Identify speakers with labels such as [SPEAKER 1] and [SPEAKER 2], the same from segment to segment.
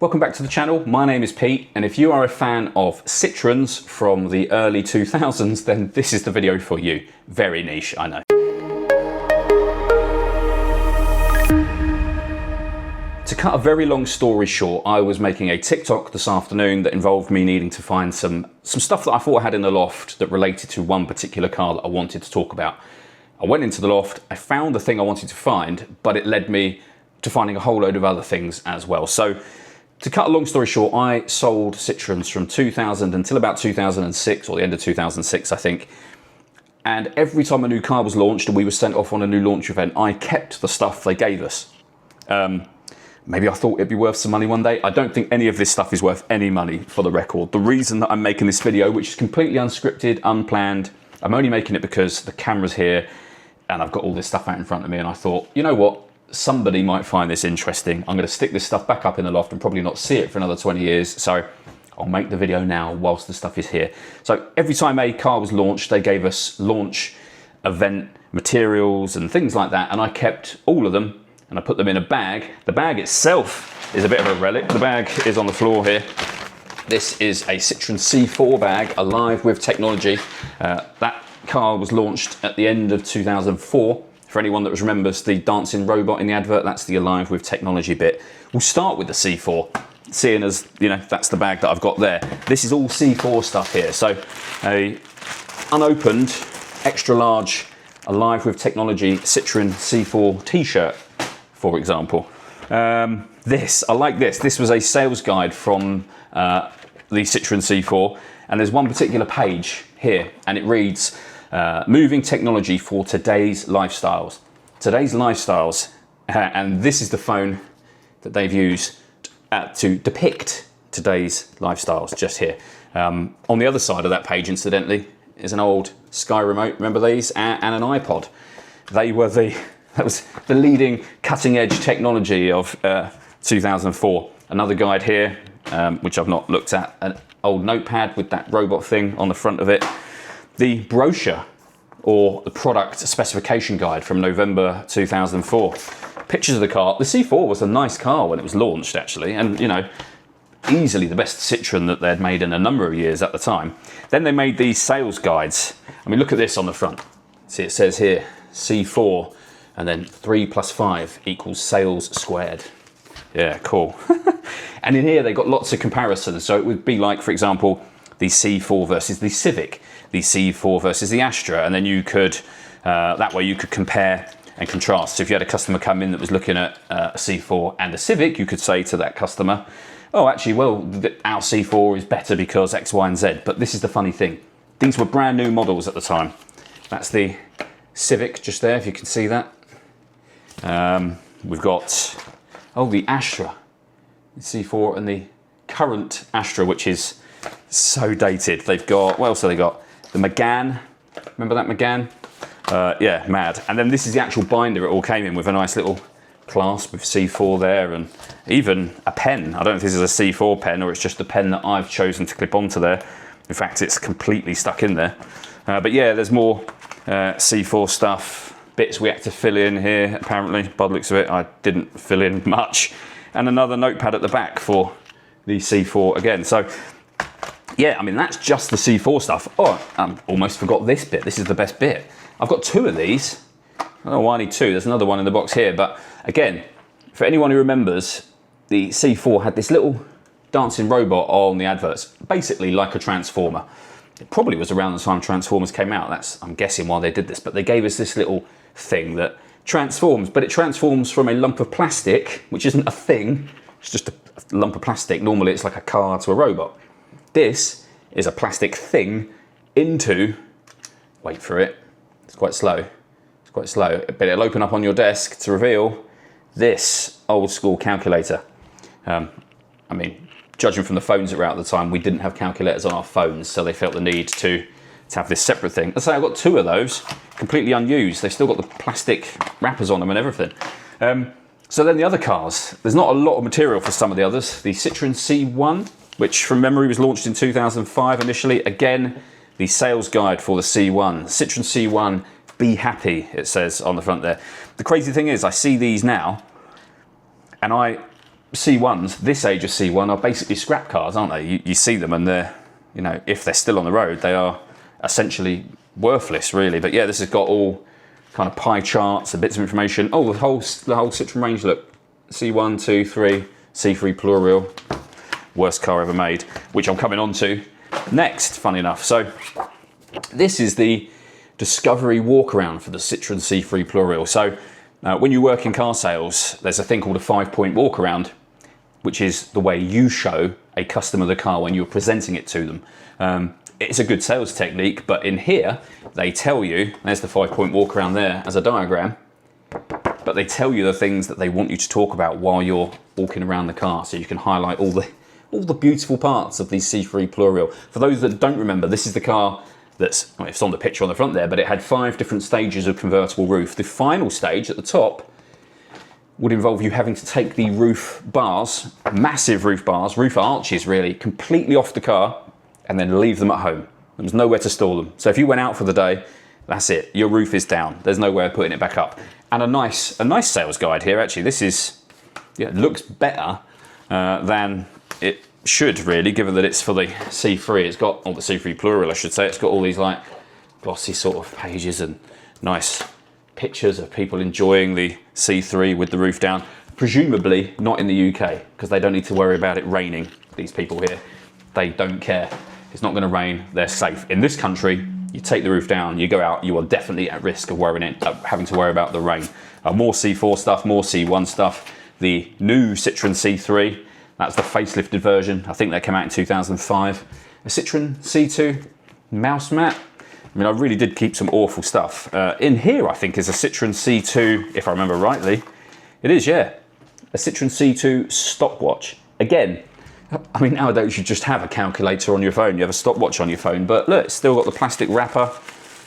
[SPEAKER 1] Welcome back to the channel. My name is Pete, and if you are a fan of Citroens from the early 2000s, then this is the video for you. Very niche, I know. To cut a very long story short, I was making a TikTok this afternoon that involved me needing to find some stuff that I thought I had in the loft that related to one particular car that I wanted to talk about. I went into the loft, I found the thing I wanted to find, but it led me to finding a whole load of other things as well. So to cut a long story short, I sold Citroens from 2000 until about 2006, or the end of 2006, I think. And every time a new car was launched and we were sent off on a new launch event, I kept the stuff they gave us. Maybe I thought it'd be worth some money one day. I don't think any of this stuff is worth any money, for the record. The reason that I'm making this video, which is completely unscripted, unplanned, I'm only making it because the camera's here and I've got all this stuff out in front of me, and I thought, you know what? Somebody might find this interesting. I'm going to stick this stuff back up in the loft and probably not see it for another 20 years. So I'll make the video now whilst the stuff is here. So every time a car was launched, they gave us launch event materials and things like that. And I kept all of them and I put them in a bag. The bag itself is a bit of a relic. The bag is on the floor here. This is a Citroen C4 bag, alive with technology. That car was launched at the end of 2004. For anyone that remembers the dancing robot in the advert, that's the alive with technology bit. We'll start with the C4, seeing as, you know, that's the bag that I've got there. This is all C4 stuff here. So a unopened, extra large, alive with technology Citroen C4 t-shirt, for example. I like this. This was a sales guide from the Citroen C4, and there's one particular page here, and it reads, moving technology for today's lifestyles. Today's lifestyles, and this is the phone that they've used to depict today's lifestyles, just here. On the other side of that page, incidentally, is an old Sky remote, remember these? And an iPod. That was the leading cutting edge technology of 2004. Another guide here, which I've not looked at, an old notepad with that robot thing on the front of it. The brochure, or the product specification guide from November 2004. Pictures of the car. The C4 was a nice car when it was launched, actually, and, you know, easily the best Citroen that they'd made in a number of years at the time. Then they made these sales guides. I mean, look at this on the front. See, it says here, C4, and then 3 + 5 = sales squared. Yeah, cool. And in here, they got lots of comparisons. So it would be like, for example, the C4 versus the Civic, the C4 versus the Astra, and then you could, that way you could compare and contrast. So if you had a customer come in that was looking at a C4 and a Civic, you could say to that customer, oh, actually, well, our C4 is better because X, Y, and Z. But this is the funny thing. These were brand new models at the time. That's the Civic just there, if you can see that. We've got, oh, the Astra, the C4, and the current Astra, which is so dated. They've got, what else have they got? The Megane, remember that Megane? Yeah, mad. And then this is the actual binder it all came in, with a nice little clasp with C4 there, and even a pen. I don't know if this is a C4 pen or it's just a pen that I've chosen to clip onto there. In fact, it's completely stuck in there. But yeah, there's more C4 stuff, bits we had to fill in here, apparently, by the looks of it. I didn't fill in much. And another notepad at the back for the C4 again. So yeah, I mean, that's just the C4 stuff. Oh, I almost forgot this bit. This is the best bit. I've got 2 of these. I don't know why I need 2. There's another one in the box here. But again, for anyone who remembers, the C4 had this little dancing robot on the adverts, basically like a transformer. It probably was around the time Transformers came out. That's, I'm guessing, why they did this. But they gave us this little thing that transforms, but it transforms from a lump of plastic, which isn't a thing. It's just a lump of plastic. Normally, it's like a car to a robot. This is a plastic thing into, wait for it, it's quite slow, but it'll open up on your desk to reveal this old school calculator. I mean, judging from the phones that were out at the time, we didn't have calculators on our phones, so they felt the need to have this separate thing. Let's say I've got 2 of those, completely unused. They've still got the plastic wrappers on them and everything. So then the other cars, there's not a lot of material for some of the others. The Citroen C1, which from memory was launched in 2005 initially. Again, the sales guide for the C1. Citroen C1, be happy, it says on the front there. The crazy thing is, I see these now, and C1s, this age of C1, are basically scrap cars, aren't they? You see them and they're, you know, if they're still on the road, they are essentially worthless, really. But yeah, this has got all kind of pie charts and bits of information. Oh, the whole Citroen range, look. C1, 2, 3, C3 Plurial. Worst car ever made, which I'm coming on to next, funny enough. So this is the discovery walk around for the Citroen C3 Plurial. So when you work in car sales, there's a thing called a 5-point walk around, which is the way you show a customer the car when you're presenting it to them. It's a good sales technique, but in here, they tell you, there's the 5-point walk around there as a diagram, but they tell you the things that they want you to talk about while you're walking around the car, so you can highlight all the beautiful parts of the C3 Plurial. For those that don't remember, this is the car that's, well, it's on the picture on the front there, but it had 5 different stages of convertible roof. The final stage at the top would involve you having to take the roof bars, massive roof bars, roof arches really, completely off the car and then leave them at home. There was nowhere to store them. So if you went out for the day, that's it, your roof is down. There's no way of putting it back up. And a nice sales guide here, actually. This is, yeah, it looks better than it should really, given that it's for the C3. It's got, or the C3 Plurial I should say, it's got all these like glossy sort of pages and nice pictures of people enjoying the C3 with the roof down. Presumably not in the UK, because they don't need to worry about it raining. These people here, they don't care. It's not going to rain, they're safe. In this country, you take the roof down, you go out, you are definitely at risk of having to worry about the rain. More C4 stuff, more C1 stuff. The new Citroen C3, that's the facelifted version. I think they came out in 2005. A Citroen C2 mouse mat. I mean, I really did keep some awful stuff. In here, I think, is a Citroen C2, if I remember rightly. It is, yeah. A Citroen C2 stopwatch. Again, I mean, nowadays you just have a calculator on your phone, you have a stopwatch on your phone, but look, it's still got the plastic wrapper,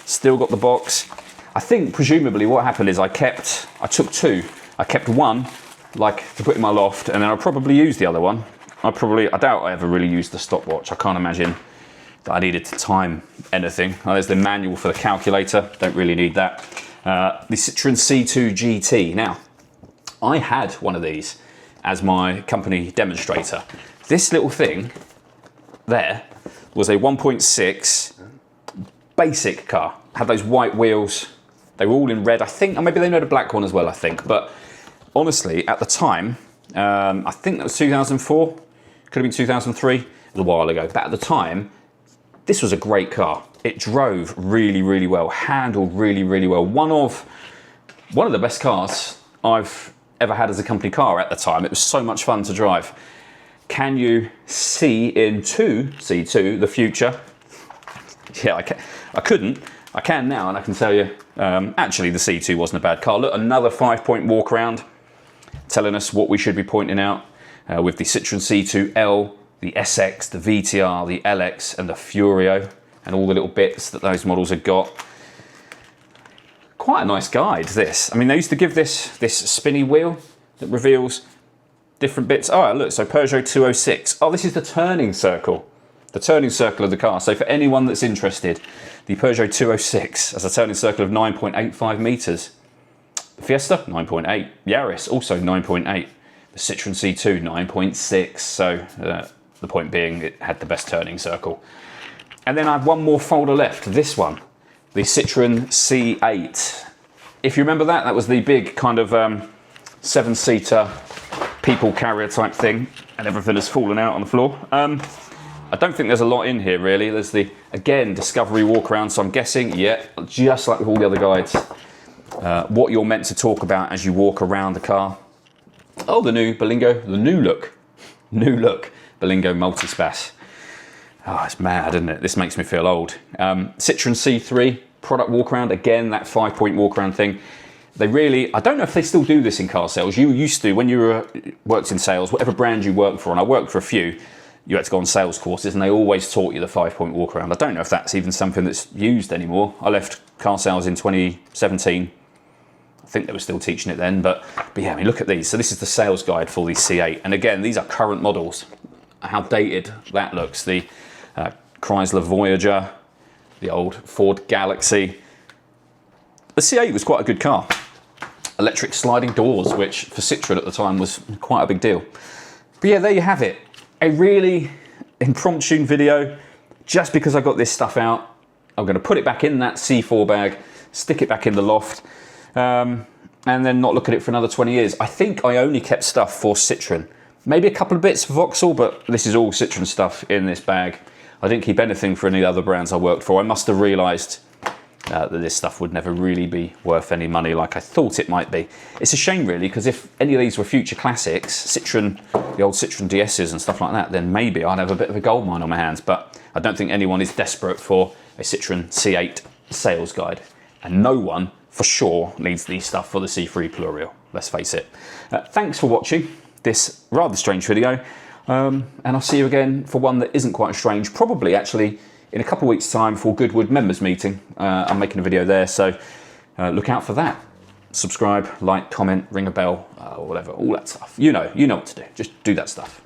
[SPEAKER 1] still got the box. I think presumably what happened is I took 2. I kept one, like to put in my loft, and then I'll probably use the other one. I doubt I ever really used the stopwatch. I can't imagine that I needed to time anything. Oh, there's the manual for the calculator, don't really need that. The Citroen C2 GT. Now, I had one of these as my company demonstrator. This little thing there was a 1.6 basic car. Had those white wheels. They were all in red, I think, or maybe they had a black one as well, I think. But honestly, at the time, I think that was 2004, could have been 2003, a little while ago. But at the time, this was a great car. It drove really, really well, handled really, really well. One of the best cars I've ever had as a company car at the time. It was so much fun to drive. Can you see into C2 the future? Yeah, I couldn't. I can now, and I can tell you, actually the C2 wasn't a bad car. Look, another 5-point walk around, telling us what we should be pointing out with the Citroen C2L, the SX, the VTR, the LX, and the Furio, and all the little bits that those models have got. Quite a nice guide, this. I mean, they used to give this spinny wheel that reveals different bits. Oh, look, so Peugeot 206. Oh, this is the turning circle. The turning circle of the car. So for anyone that's interested, the Peugeot 206 has a turning circle of 9.85 metres. The Fiesta, 9.8. Yaris, also 9.8. The Citroen C2, 9.6. So the point being, it had the best turning circle. And then I have one more folder left, this one. The Citroen C8. If you remember that, that was the big kind of 7-seater people carrier type thing, and everything has fallen out on the floor. I don't think there's a lot in here really. There's the, again, discovery walk around, so I'm guessing, yeah, just like with all the other guides, what you're meant to talk about as you walk around the car. Oh, the new Berlingo, the new look Berlingo Multispace. Oh, it's mad, isn't it? This makes me feel old. Citroen C3 product walk around, again, that 5-point walk around thing. They really, I don't know if they still do this in car sales. You used to, when you worked in sales, whatever brand you worked for, and I worked for a few, you had to go on sales courses and they always taught you the 5-point walk around. I don't know if that's even something that's used anymore. I left car sales in 2017. I think they were still teaching it then, but yeah, I mean, look at these. So this is the sales guide for the C8. And again, these are current models. How dated that looks. The Chrysler Voyager, the old Ford Galaxy. The C8 was quite a good car. electric sliding doors, which for Citroen at the time was quite a big deal. But yeah, there you have it. A really impromptu video, just because I got this stuff out. I'm going to put it back in that C4 bag, stick it back in the loft, and then not look at it for another 20 years. I think I only kept stuff for Citroen. Maybe a couple of bits for Vauxhall, but this is all Citroen stuff in this bag. I didn't keep anything for any other brands I worked for. I must have realised that this stuff would never really be worth any money like I thought it might be. It's a shame really, because if any of these were future classics, Citroen, the old Citroen DS's and stuff like that, then maybe I'd have a bit of a gold mine on my hands. But I don't think anyone is desperate for a Citroen C8 sales guide. And no one, for sure, needs these stuff for the C3 Plurial, let's face it. Thanks for watching this rather strange video. And I'll see you again for one that isn't quite strange, probably actually in a couple of weeks' time for Goodwood members meeting. I'm making a video there, so look out for that. Subscribe, like, comment, ring a bell, whatever, all that stuff. You know what to do. Just do that stuff.